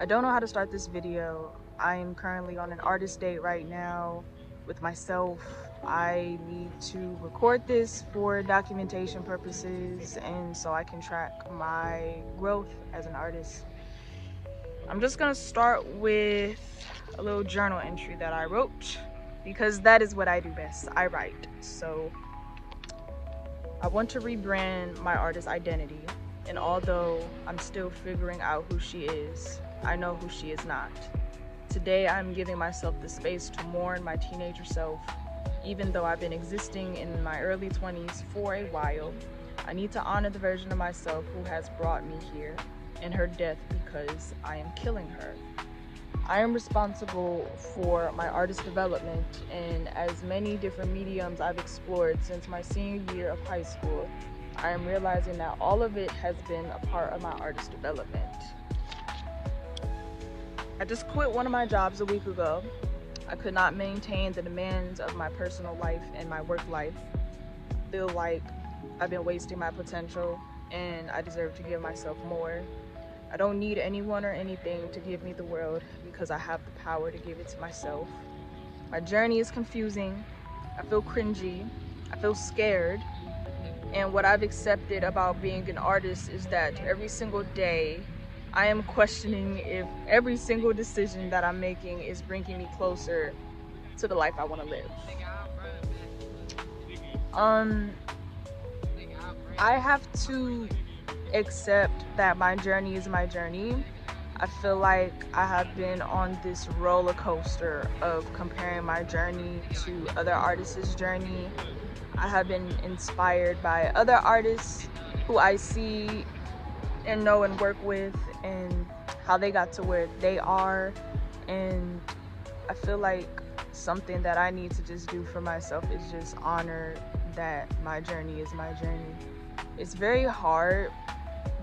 I don't know how to start this video. I am currently on an artist date right now with myself. I need to record this for documentation purposes and so I can track my growth as an artist. I'm just gonna start with a little journal entry that I wrote because that is what I do best. I write. So I want to rebrand my artist identity, and although I'm still figuring out who she is, I know who she is not. Today I'm giving myself the space to mourn my teenager self. Even though I've been existing in my early 20s for a while, I need to honor the version of myself who has brought me here and her death because I am killing her. I am responsible for my artist development in as many different mediums I've explored since my senior year of high school. I am realizing that all of it has been a part of my artist development. I just quit one of my jobs a week ago. I could not maintain the demands of my personal life and my work life. I feel like I've been wasting my potential and I deserve to give myself more. I don't need anyone or anything to give me the world because I have the power to give it to myself. My journey is confusing. I feel cringy. I feel scared. And what I've accepted about being an artist is that every single day I am questioning if every single decision that I'm making is bringing me closer to the life I want to live. I have to accept that my journey is my journey. I feel like I have been on this roller coaster of comparing my journey to other artists' journey. I have been inspired by other artists who I see and know and work with and how they got to where they are, and I feel like something that I need to just do for myself is just honor that my journey is my journey. It's very hard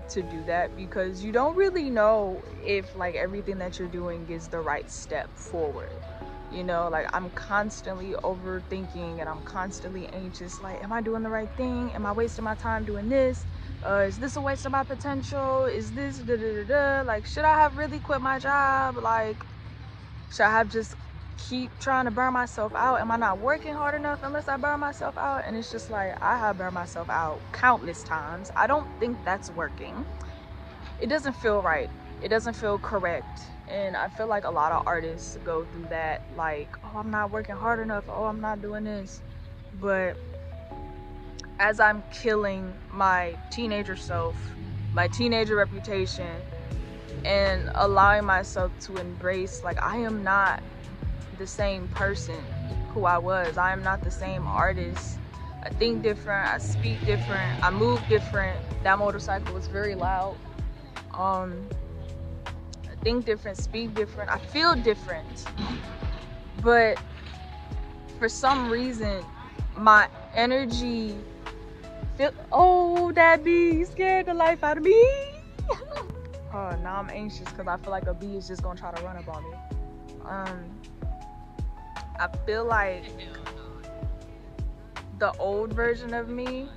to do that because you don't really know if like everything that you're doing is the right step forward. You know, like I'm constantly overthinking and I'm constantly anxious, like, am I doing the right thing? Am I wasting my time doing this? Is this a waste of my potential? Is this like, should I have really quit my job? Like, should I have just keep trying to burn myself out? Am I not working hard enough unless I burn myself out? And it's just like, I have burned myself out countless times. I don't think that's working. It doesn't feel right. It doesn't feel correct. And I feel like a lot of artists go through that, like, oh, I'm not working hard enough. Oh, I'm not doing this. But as I'm killing my teenager self, my teenager reputation, and allowing myself to embrace, like, I am not the same person who I was. I am not the same artist. I think different, I speak different, I move different. That motorcycle was very loud. I think different, speak different, I feel different. But for some reason, my energy that bee scared the life out of me. Oh, now I'm anxious because I feel like a bee is just gonna try to run up on me. I feel like the old version of me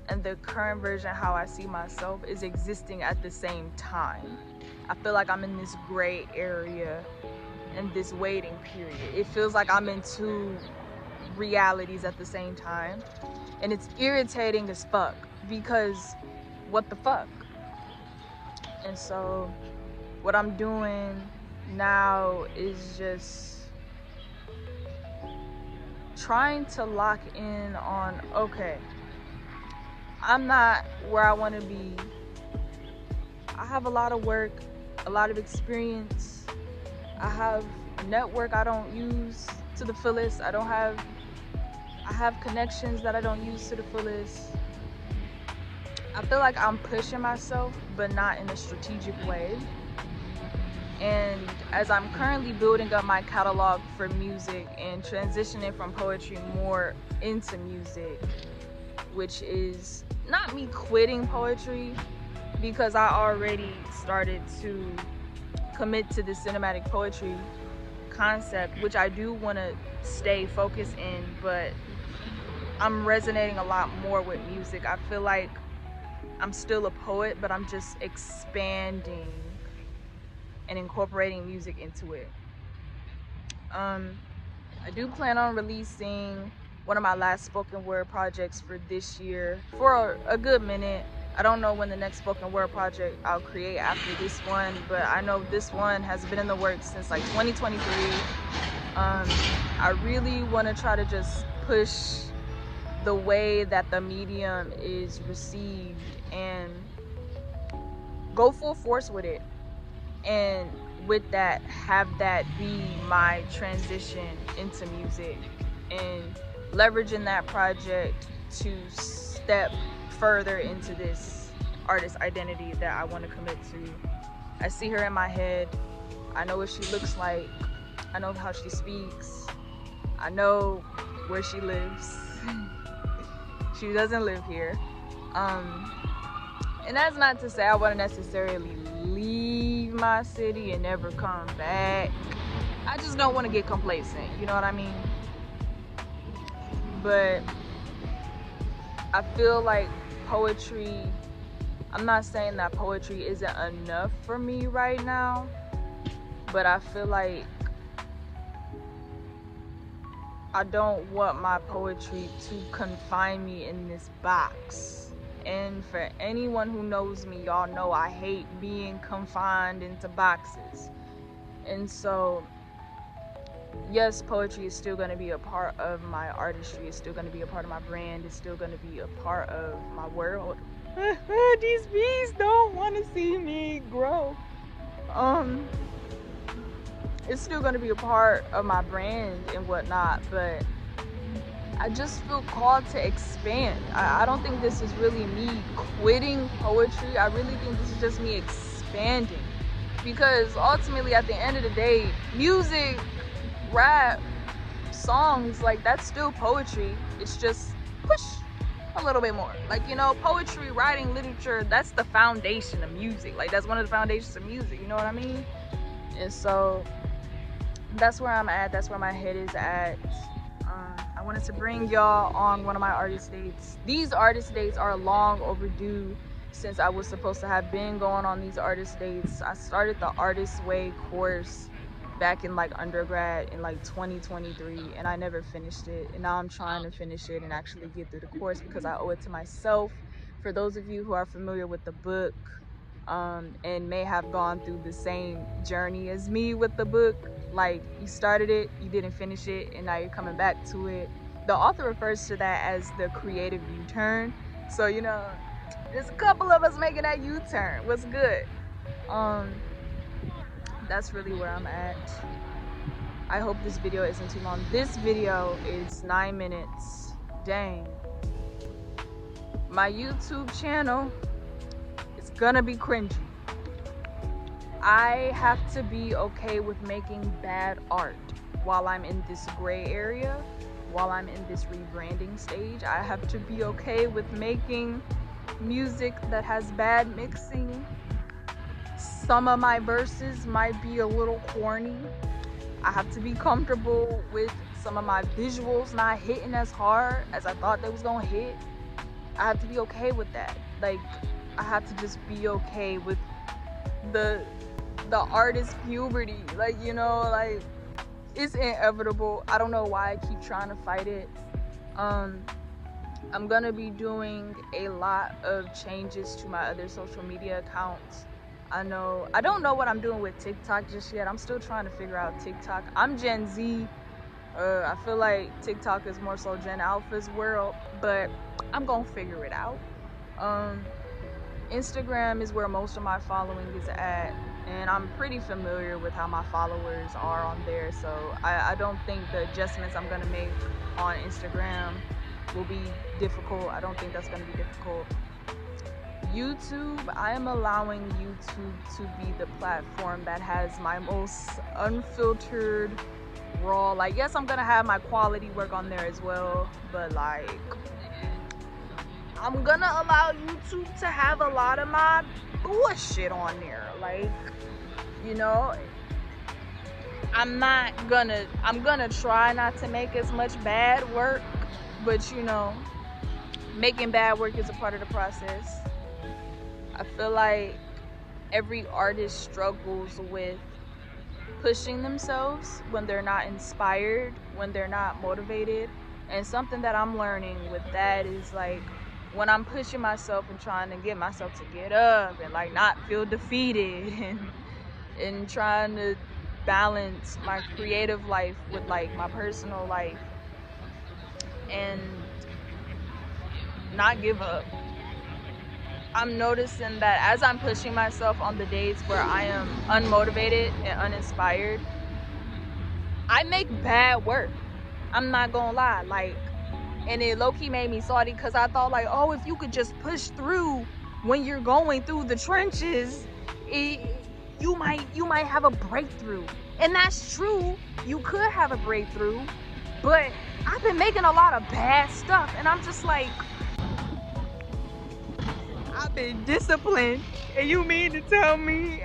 and the current version, how I see myself, is existing at the same time. I feel like I'm in this gray area and this waiting period. It feels like I'm in two realities at the same time. And it's irritating as fuck because what the fuck? And so what I'm doing now is just trying to lock in on, okay, I'm not where I want to be. I have a lot of work, a lot of experience. I have a network I don't use to the fullest. I have connections that I don't use to the fullest. I feel like I'm pushing myself, but not in a strategic way. And as I'm currently building up my catalog for music and transitioning from poetry more into music, which is not me quitting poetry, because I already started to commit to the cinematic poetry concept, which I do want to stay focused in, but I'm resonating a lot more with music. I feel like I'm still a poet, but I'm just expanding and incorporating music into it. I do plan on releasing one of my last spoken word projects for this year for a good minute. I don't know when the next spoken word project I'll create after this one, but I know this one has been in the works since like 2023. I really want to try to just push the way that the medium is received and go full force with it, and with that have that be my transition into music, and leveraging that project to step further into this artist identity that I want to commit to. I see her in my head. I know what she looks like. I know how she speaks. I know where she lives. She doesn't live here. And that's not to say I want to necessarily leave my city and never come back. I just don't want to get complacent, you know what I mean? But I feel like poetry, I'm not saying that poetry isn't enough for me right now, but I feel like I don't want my poetry to confine me in this box. And for anyone who knows me, y'all know I hate being confined into boxes. And so, yes, poetry is still going to be a part of my artistry. It's still going to be a part of my brand. It's still going to be a part of my world. These bees don't want to see me grow. It's still going to be a part of my brand and whatnot, but I just feel called to expand. I don't think this is really me quitting poetry. I really think this is just me expanding, because ultimately at the end of the day, music, rap, songs, like, that's still poetry. It's just push a little bit more. Like, you know, poetry, writing, literature, that's the foundation of music. Like, that's one of the foundations of music, you know what I mean? And so that's where I'm at. That's where my head is at. I wanted to bring y'all on one of my artist dates. These artist dates are long overdue, since I was supposed to have been going on these artist dates. I started the Artist Way course back in like undergrad in like 2023, and I never finished it. And now I'm trying to finish it and actually get through the course, because I owe it to myself. For those of you who are familiar with the book, and may have gone through the same journey as me with the book, like, you started it, you didn't finish it, and now you're coming back to it. The author refers to that as the creative U-turn. So, you know, there's a couple of us making that U-turn. What's good? That's really where I'm at. I hope this video isn't too long. This video is 9 minutes. Dang. My YouTube channel, gonna be cringy. I have to be okay with making bad art while I'm in this gray area, while I'm in this rebranding stage. I have to be okay with making music that has bad mixing. Some of my verses might be a little corny. I have to be comfortable with some of my visuals not hitting as hard as I thought they was gonna hit. I have to be okay with that. Like, I have to just be okay with the artist puberty. Like, you know, like, it's inevitable. I don't know why I keep trying to fight it. I'm gonna be doing a lot of changes to my other social media accounts. I don't know what I'm doing with TikTok just yet. I'm still trying to figure out TikTok. I'm Gen Z. I feel like TikTok is more so Gen Alpha's world, but I'm gonna figure it out. Instagram is where most of my following is at, and I'm pretty familiar with how my followers are on there, so I don't think the adjustments I'm gonna make on Instagram will be difficult. I don't think that's gonna be difficult. YouTube, I am allowing YouTube to be the platform that has my most unfiltered, raw, like, yes, I'm gonna have my quality work on there as well, but like, I'm gonna allow YouTube to have a lot of my bullshit on there. Like, you know, I'm gonna try not to make as much bad work, but, you know, making bad work is a part of the process. I feel like every artist struggles with pushing themselves when they're not inspired, when they're not motivated. And something that I'm learning with that is like when I'm pushing myself and trying to get myself to get up and like not feel defeated and trying to balance my creative life with like my personal life and not give up. I'm noticing that as I'm pushing myself on the days where I am unmotivated and uninspired, I make bad work. I'm not gonna lie. Like, and it low-key made me salty because I thought like, oh, if you could just push through when you're going through the trenches, you might have a breakthrough. And that's true. You could have a breakthrough, but I've been making a lot of bad stuff, and I'm just like, I've been disciplined, and you mean to tell me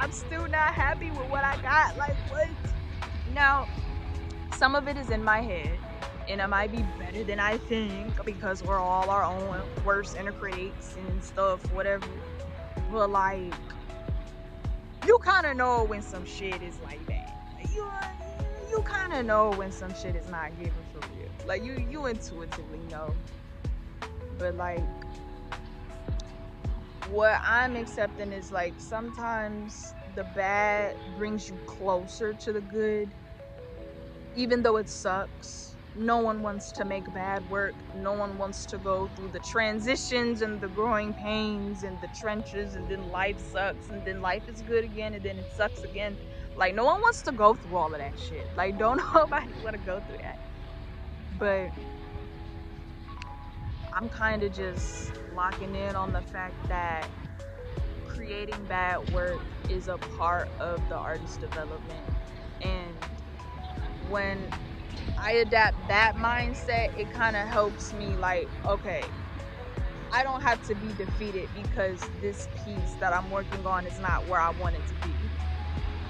I'm still not happy with what I got? Like, what? Now, some of it is in my head, and it might be better than I think because we're all our own worst inner critics and stuff, whatever. But like, you kind of know when some shit is like that. You kind of know when some shit is not given for real. Like you intuitively know. But like, what I'm accepting is like sometimes the bad brings you closer to the good, even though it sucks. No one wants to make bad work. No one wants to go through the transitions and the growing pains and the trenches, and then life sucks, and then life is good again, and then it sucks again. Like, no one wants to go through all of that shit. Like, don't nobody want to go through that. But I'm kind of just locking in on the fact that creating bad work is a part of the artist development. And when I adapt that mindset, it kind of helps me like, okay, I don't have to be defeated because this piece that I'm working on is not where I want it to be.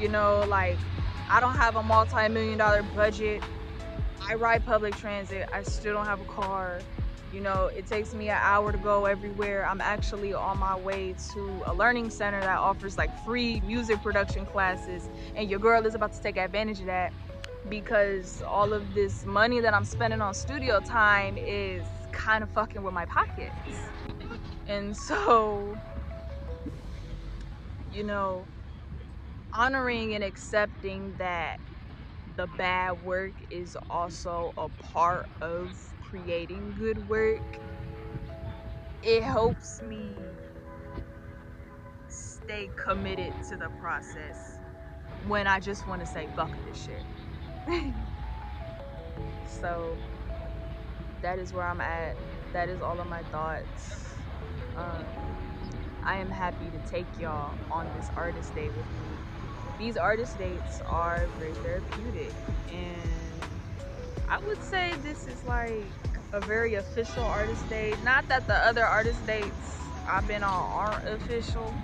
You know, like, I don't have a multi-million-dollar budget. I ride public transit. I still don't have a car. You know, it takes me an hour to go everywhere. I'm actually on my way to a learning center that offers like free music production classes, and your girl is about to take advantage of that because all of this money that I'm spending on studio time is kind of fucking with my pockets. And so, you know, honoring and accepting that the bad work is also a part of creating good work, it helps me stay committed to the process when I just want to say fuck this shit. So that is where I'm at. That is all of my thoughts. I am happy to take y'all on this artist day with me. These artist dates are very therapeutic, and I would say this is like a very official artist date. Not that the other artist dates I've been on aren't official,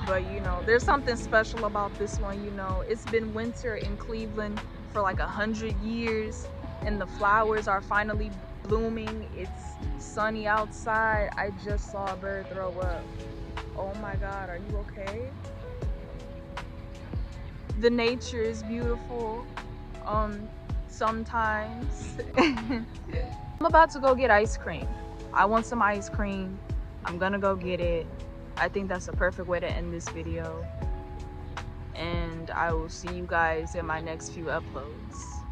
but you know, there's something special about this one. You know, it's been winter in Cleveland for like 100 years, and the flowers are finally blooming. It's sunny outside. I just saw a bird throw up. Oh my God, are you okay? The nature is beautiful. Sometimes. I'm about to go get ice cream. I want some ice cream. I'm gonna go get it. I think that's a perfect way to end this video. And I will see you guys in my next few uploads.